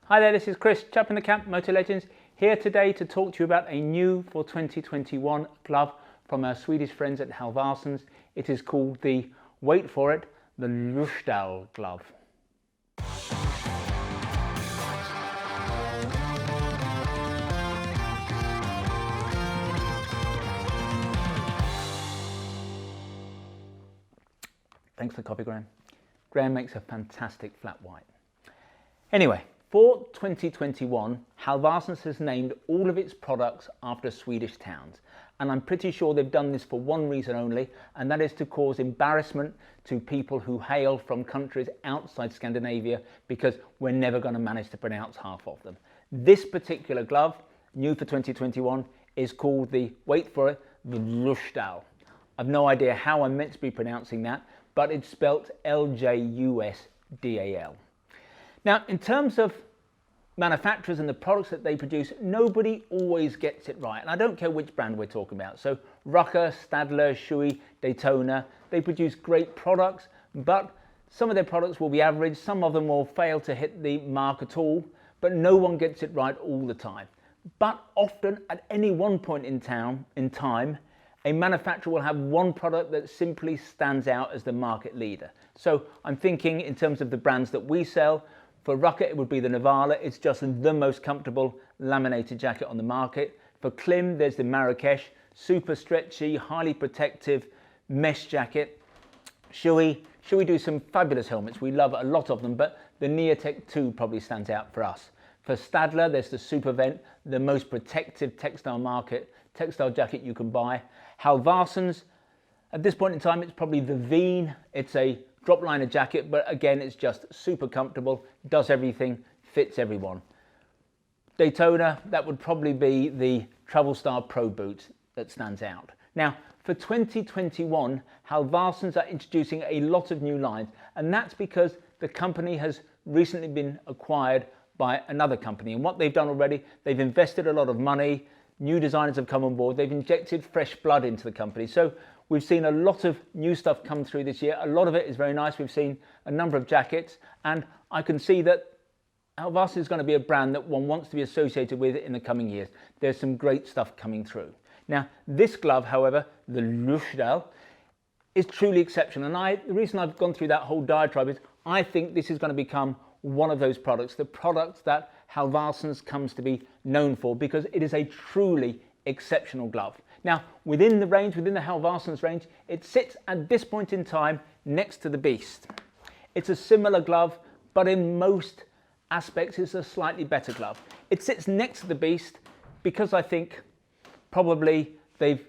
Hi there, this is Chris, chap in the camp, Moto Legends, here today to talk to you about a new for 2021 glove from our Swedish friends at Halvarssons. It is called the, wait for it, the Ljusdal glove. Thanks for the copy, Graham. Graham makes a fantastic flat white. Anyway, for 2021, Halvarssons has named all of its products after Swedish towns. And I'm pretty sure they've done this for one reason only, and that is to cause embarrassment to people who hail from countries outside Scandinavia, because we're never going to manage to pronounce half of them. This particular glove, new for 2021, is called the, wait for it, the Ljusdal. I've no idea how I'm meant to be pronouncing that, but it's spelt L-J-U-S-D-A-L. Now, in terms of manufacturers and the products that they produce, nobody always gets it right. And I don't care which brand we're talking about. So Rucker, Stadler, Shui, Daytona, they produce great products, but some of their products will be average. Some of them will fail to hit the mark at all, but no one gets it right all the time. But often at any one point in time, a manufacturer will have one product that simply stands out as the market leader. So I'm thinking in terms of the brands that we sell. For Rucker, it would be the Navala. It's just the most comfortable laminated jacket on the market. For Klim, there's the Marrakesh, super stretchy, highly protective mesh jacket. Shui do some fabulous helmets. We love a lot of them, but the Neotech 2 probably stands out for us. For Stadler, there's the Supervent, the most protective textile jacket you can buy. Halvarssons, at this point in time, it's probably the Veen. It's a drop liner jacket, but again, it's just super comfortable, does everything, fits everyone. Daytona, that would probably be the Travel Star Pro boot that stands out. Now, for 2021, Halvarssons are introducing a lot of new lines, and that's because the company has recently been acquired by another company. And what they've done already, they've invested a lot of money, new designers have come on board, they've injected fresh blood into the company. So we've seen a lot of new stuff come through this year. A lot of it is very nice. We've seen a number of jackets, and I can see that Halvarssons is going to be a brand that one wants to be associated with in the coming years. There's some great stuff coming through. Now, this glove, however, the Ljusdal, is truly exceptional. And the reason I've gone through that whole diatribe is I think this is going to become one of those products, the products that Halvarssons comes to be known for, because it is a truly exceptional glove. Now, within the range, within the Halvarssons range, it sits at this point in time next to the Beast. It's a similar glove, but in most aspects, it's a slightly better glove. It sits next to the Beast because I think probably they've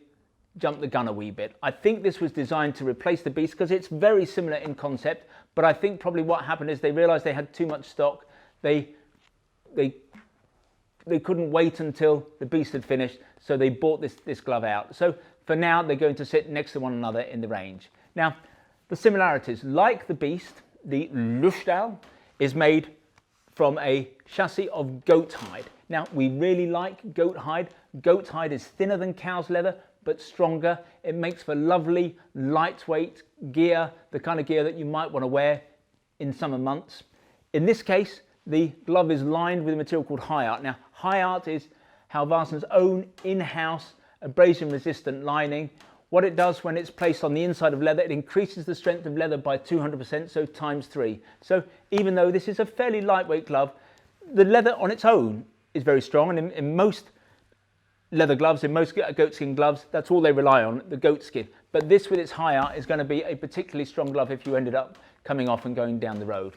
jumped the gun a wee bit. I think this was designed to replace the Beast because it's very similar in concept, but I think probably what happened is they realized they had too much stock. They couldn't wait until the Beast had finished, so they bought this glove out. So for now, they're going to sit next to one another in the range. Now, the similarities, like the Beast, the Ljusdal is made from a chassis of goat hide. Now, we really like goat hide. Goat hide is thinner than cow's leather, but stronger. It makes for lovely, lightweight gear, the kind of gear that you might want to wear in summer months. In this case, the glove is lined with a material called High Art. Now, High Art is Halvarssons' own in-house abrasion-resistant lining. What it does when it's placed on the inside of leather, it increases the strength of leather by 200%, so times 3. So even though this is a fairly lightweight glove, the leather on its own is very strong, and in most leather gloves, in most goatskin gloves, that's all they rely on, the goat skin. But this with its High Art is going to be a particularly strong glove if you ended up coming off and going down the road.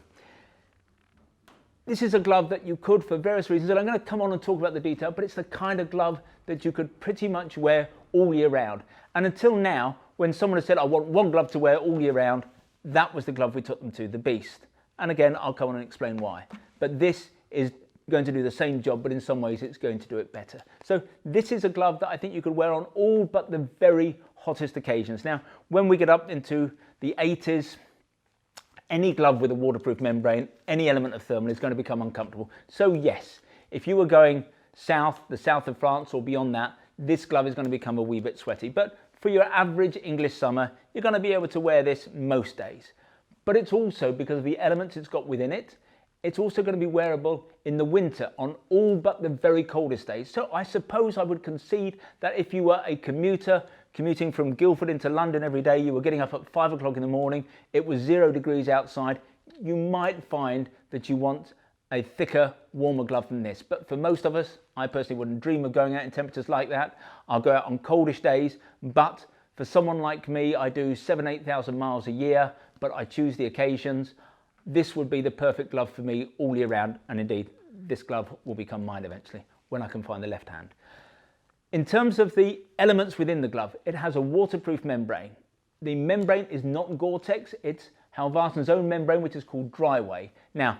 This is a glove that you could, for various reasons, and I'm going to come on and talk about the detail, but it's the kind of glove that you could pretty much wear all year round. And until now, when someone has said, I want one glove to wear all year round, that was the glove we took them to, the Beast. And again, I'll come on and explain why. But this is going to do the same job, but in some ways it's going to do it better. So this is a glove that I think you could wear on all but the very hottest occasions. Now, when we get up into the 80s, any glove with a waterproof membrane, any element of thermal is going to become uncomfortable. So yes, if you were going south, the south of France or beyond that, this glove is going to become a wee bit sweaty. But for your average English summer, you're going to be able to wear this most days. But it's also because of the elements it's got within it. it's also going to be wearable in the winter on all but the very coldest days. So I suppose I would concede that if you were a commuter commuting from Guildford into London every day, you were getting up at 5 o'clock in the morning, it was 0 degrees outside, you might find that you want a thicker, warmer glove than this. But for most of us, I personally wouldn't dream of going out in temperatures like that. I'll go out on coldish days, but for someone like me, I do 8,000 miles a year, but I choose the occasions. This would be the perfect glove for me all year round, and indeed, this glove will become mine eventually when I can find the left hand. In terms of the elements within the glove, it has a waterproof membrane. The membrane is not Gore-Tex, it's Halvarssons' own membrane, which is called Dryway. Now,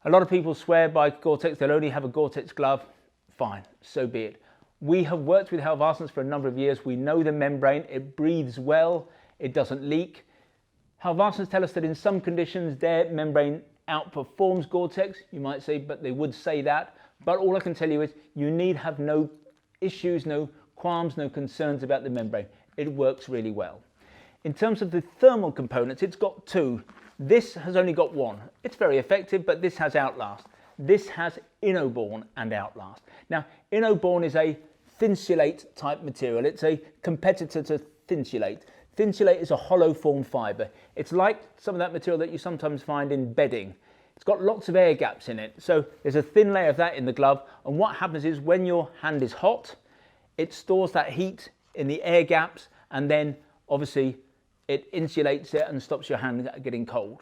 a lot of people swear by Gore-Tex, they'll only have a Gore-Tex glove. Fine, so be it. We have worked with Halvarssons for a number of years. We know the membrane, it breathes well, it doesn't leak. Halvarssons tell us that in some conditions their membrane outperforms Gore-Tex. You might say, but they would say that. But all I can tell you is you need have no issues, no qualms, no concerns about the membrane. It works really well. In terms of the thermal components, it's got two. This has only got one. It's very effective, but this has Outlast. This has Innoborn and Outlast. Now, Innoborn is a Thinsulate type material. It's a competitor to Thinsulate. Thinsulate is a hollow form fibre. It's like some of that material that you sometimes find in bedding. It's got lots of air gaps in it. So there's a thin layer of that in the glove. And what happens is when your hand is hot, it stores that heat in the air gaps, and then obviously it insulates it and stops your hand getting cold.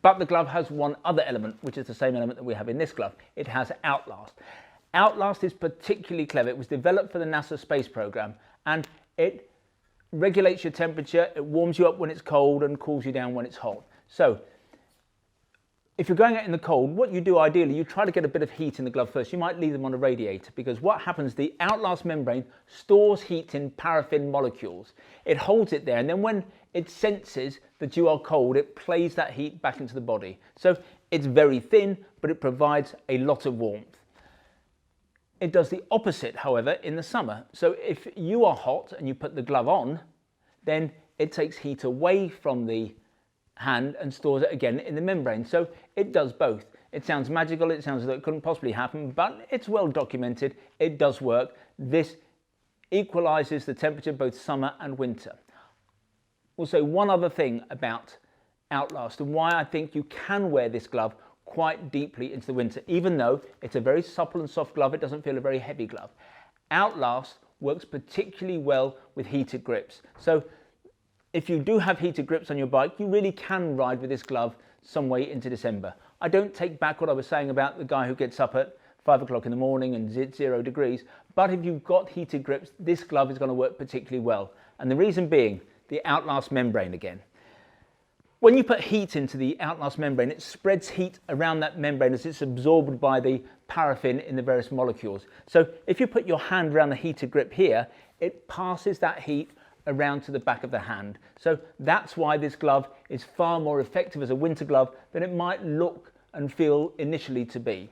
But the glove has one other element, which is the same element that we have in this glove. It has Outlast. Outlast is particularly clever. It was developed for the NASA space program, and it regulates your temperature. It warms you up when it's cold and cools you down when it's hot. So if you're going out in the cold, what you do ideally, you try to get a bit of heat in the glove first. You might leave them on a radiator, because what happens, the Outlast membrane stores heat in paraffin molecules. It holds it there, and then when it senses that you are cold, it plays that heat back into the body. So it's very thin, but it provides a lot of warmth. It does the opposite, however, in the summer. So if you are hot and you put the glove on, then it takes heat away from the hand and stores it again in the membrane. So it does both. It sounds magical, it sounds as though it couldn't possibly happen, but it's well documented. It does work. This equalizes the temperature both summer and winter. Also, one other thing about Outlast and why I think you can wear this glove quite deeply into the winter, even though it's a very supple and soft glove, it doesn't feel a very heavy glove. Outlast works particularly well with heated grips. So if you do have heated grips on your bike, you really can ride with this glove some way into December. I don't take back what I was saying about the guy who gets up at 5 o'clock in the morning and it's 0 degrees, but if you've got heated grips, this glove is going to work particularly well. And the reason being, the Outlast membrane again. When you put heat into the Outlast membrane, it spreads heat around that membrane as it's absorbed by the paraffin in the various molecules. So if you put your hand around the heated grip here, it passes that heat around to the back of the hand. So that's why this glove is far more effective as a winter glove than it might look and feel initially to be.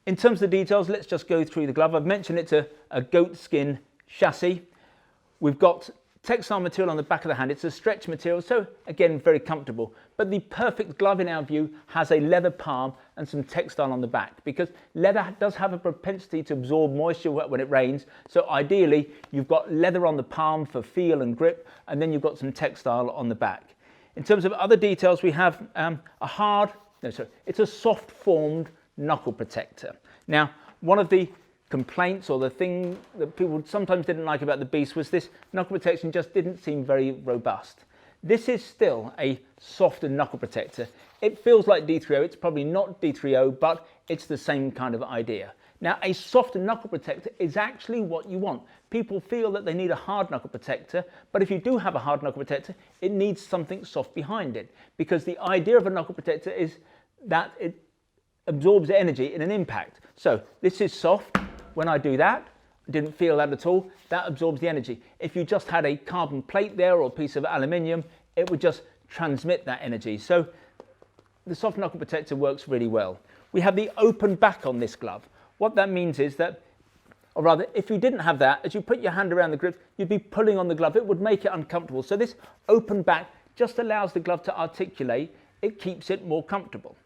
In terms of the details, let's just go through the glove. I've mentioned it's a goat skin chassis. We've got textile material on the back of the hand. It's a stretch material, so again, very comfortable. But the perfect glove in our view has a leather palm and some textile on the back, because leather does have a propensity to absorb moisture when it rains. So ideally, you've got leather on the palm for feel and grip, and then you've got some textile on the back. In terms of other details, we have it's a soft formed knuckle protector. Now, one of the complaints or the thing that people sometimes didn't like about the Beast was this knuckle protection just didn't seem very robust. This is still a softer knuckle protector. It feels like D3O. It's probably not D3O, but it's the same kind of idea. Now, a softer knuckle protector is actually what you want. People feel that they need a hard knuckle protector, but if you do have a hard knuckle protector, it needs something soft behind it, because the idea of a knuckle protector is that it absorbs energy in an impact. So this is soft. When I do that, I didn't feel that at all. That absorbs the energy. If you just had a carbon plate there or a piece of aluminium, it would just transmit that energy. So the soft knuckle protector works really well. We have the open back on this glove. What that means is that, or rather, if you didn't have that, as you put your hand around the grip, you'd be pulling on the glove. It would make it uncomfortable. So this open back just allows the glove to articulate. It keeps it more comfortable.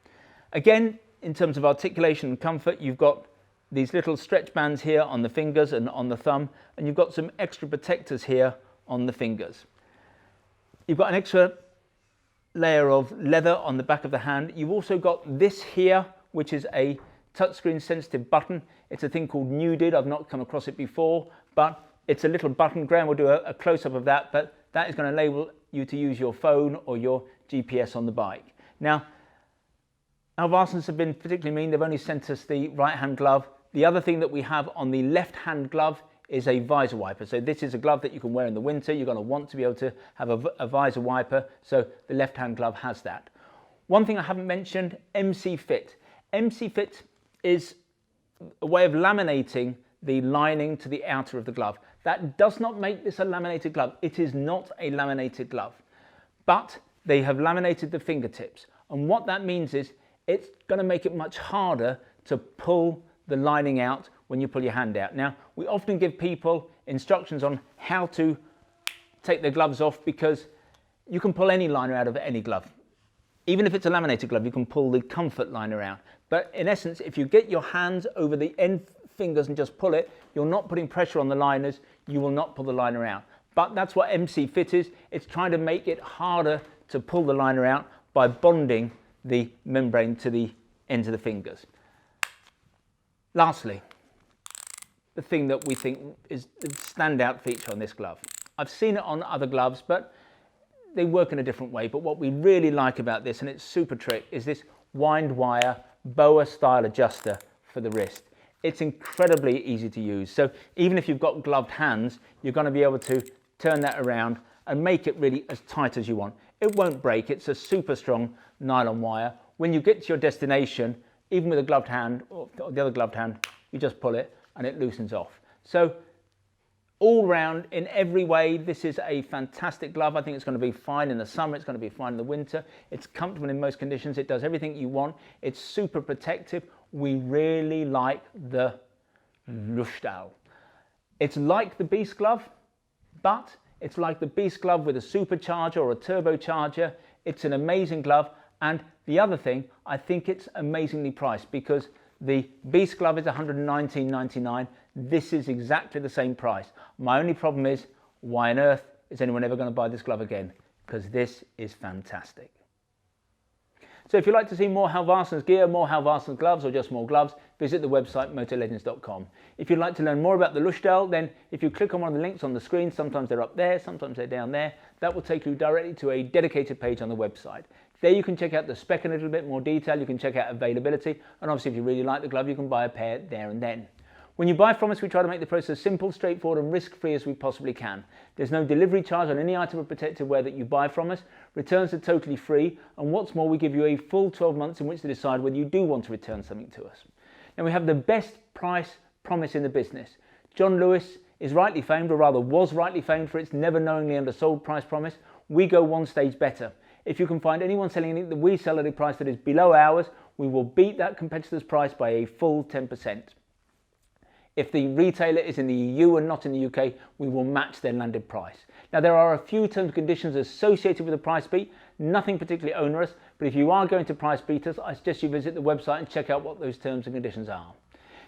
Again, in terms of articulation and comfort, you've got these little stretch bands here on the fingers and on the thumb, and you've got some extra protectors here on the fingers. You've got an extra layer of leather on the back of the hand. You've also got this here, which is a touchscreen sensitive button. It's a thing called Nuded. I've not come across it before, but it's a little button. Graham will do a close-up of that, but that is going to enable you to use your phone or your GPS on the bike. Now, Halvarssons have been particularly mean. They've only sent us the right-hand glove. The other thing that we have on the left-hand glove is a visor wiper. So this is a glove that you can wear in the winter. You're going to want to be able to have a visor wiper. So the left-hand glove has that. One thing I haven't mentioned, MC Fit. MC Fit is a way of laminating the lining to the outer of the glove. That does not make this a laminated glove. It is not a laminated glove, but they have laminated the fingertips. And what that means is it's going to make it much harder to pull the lining out when you pull your hand out. Now, we often give people instructions on how to take their gloves off, because you can pull any liner out of any glove. Even if it's a laminated glove, you can pull the comfort liner out. But in essence, if you get your hands over the end fingers and just pull it, you're not putting pressure on the liners, you will not pull the liner out. But that's what MC Fit is. It's trying to make it harder to pull the liner out by bonding the membrane to the ends of the fingers. Lastly, the thing that we think is the standout feature on this glove. I've seen it on other gloves, but they work in a different way. But what we really like about this, and it's super trick, is this wind wire boa style adjuster for the wrist. It's incredibly easy to use. So even if you've got gloved hands, you're going to be able to turn that around and make it really as tight as you want. It won't break. It's a super strong nylon wire. When you get to your destination, even with a gloved hand or the other gloved hand, you just pull it and it loosens off. So all round, in every way, this is a fantastic glove. I think it's going to be fine in the summer. It's going to be fine in the winter. It's comfortable in most conditions. It does everything you want. It's super protective. We really like the Ljusdal. It's like the Beast glove, but it's like the Beast glove with a supercharger or a turbocharger. It's an amazing glove. And the other thing, I think it's amazingly priced, because the Beast glove is $119.99. This is exactly the same price. My only problem is, why on earth is anyone ever going to buy this glove again? Because this is fantastic. So if you'd like to see more Halvarssons gear, more Halvarssons gloves, or just more gloves, visit the website motolegends.com. If you'd like to learn more about the Ljusdal, then if you click on one of the links on the screen, sometimes they're up there, sometimes they're down there, that will take you directly to a dedicated page on the website. There you can check out the spec in a little bit more detail, you can check out availability, and obviously if you really like the glove, you can buy a pair there and then. When you buy from us, we try to make the process simple, straightforward and risk-free as we possibly can. There's no delivery charge on any item of protective wear that you buy from us. Returns are totally free, and what's more, we give you a full 12 months in which to decide whether you do want to return something to us. Now, we have the best price promise in the business. John Lewis is rightly famed, or rather was rightly famed, for its never knowingly undersold price promise. We go one stage better. If you can find anyone selling anything that we sell at a price that is below ours, we will beat that competitor's price by a full 10%. If the retailer is in the EU and not in the UK, we will match their landed price. Now, there are a few terms and conditions associated with the price beat, nothing particularly onerous, but if you are going to price beat us, I suggest you visit the website and check out what those terms and conditions are.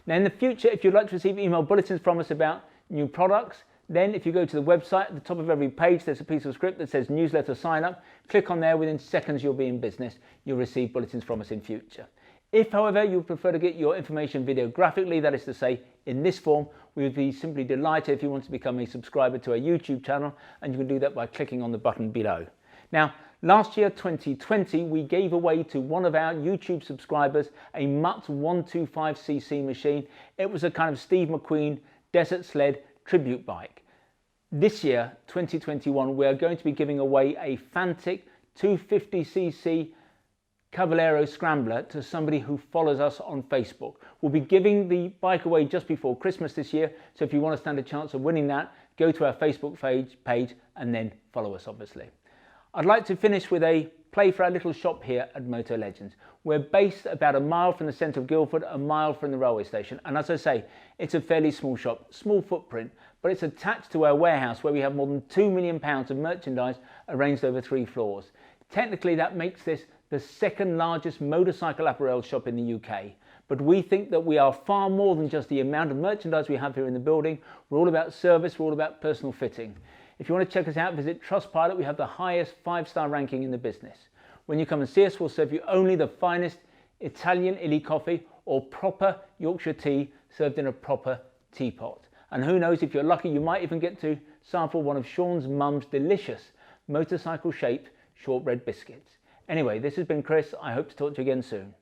Now, in the future, if you'd like to receive email bulletins from us about new products, then if you go to the website, at the top of every page, there's a piece of script that says newsletter sign up. Click on there, within seconds you'll be in business. You'll receive bulletins from us in future. If, however, you prefer to get your information videographically, that is to say, in this form, we would be simply delighted if you want to become a subscriber to our YouTube channel, and you can do that by clicking on the button below. Now, last year, 2020, we gave away to one of our YouTube subscribers a Mutt 125cc machine. It was a kind of Steve McQueen desert sled tribute bike. This year, 2021, we are going to be giving away a Fantic 250cc Cavallero Scrambler to somebody who follows us on Facebook. We'll be giving the bike away just before Christmas this year, so if you want to stand a chance of winning that, go to our Facebook page and then follow us, obviously. I'd like to finish with a play for our little shop here at Moto Legends. We're based about a mile from the centre of Guildford, a mile from the railway station, and as I say, it's a fairly small shop, small footprint, but it's attached to our warehouse where we have more than £2 million of merchandise arranged over 3 floors. Technically, that makes this the second largest motorcycle apparel shop in the UK. But we think that we are far more than just the amount of merchandise we have here in the building. We're all about service, we're all about personal fitting. If you want to check us out, visit Trustpilot. We have the highest 5-star ranking in the business. When you come and see us, we'll serve you only the finest Italian illy coffee or proper Yorkshire tea served in a proper teapot. And who knows, if you're lucky, you might even get to sample one of Sean's mum's delicious motorcycle-shaped shortbread biscuits. Anyway, this has been Chris. I hope to talk to you again soon.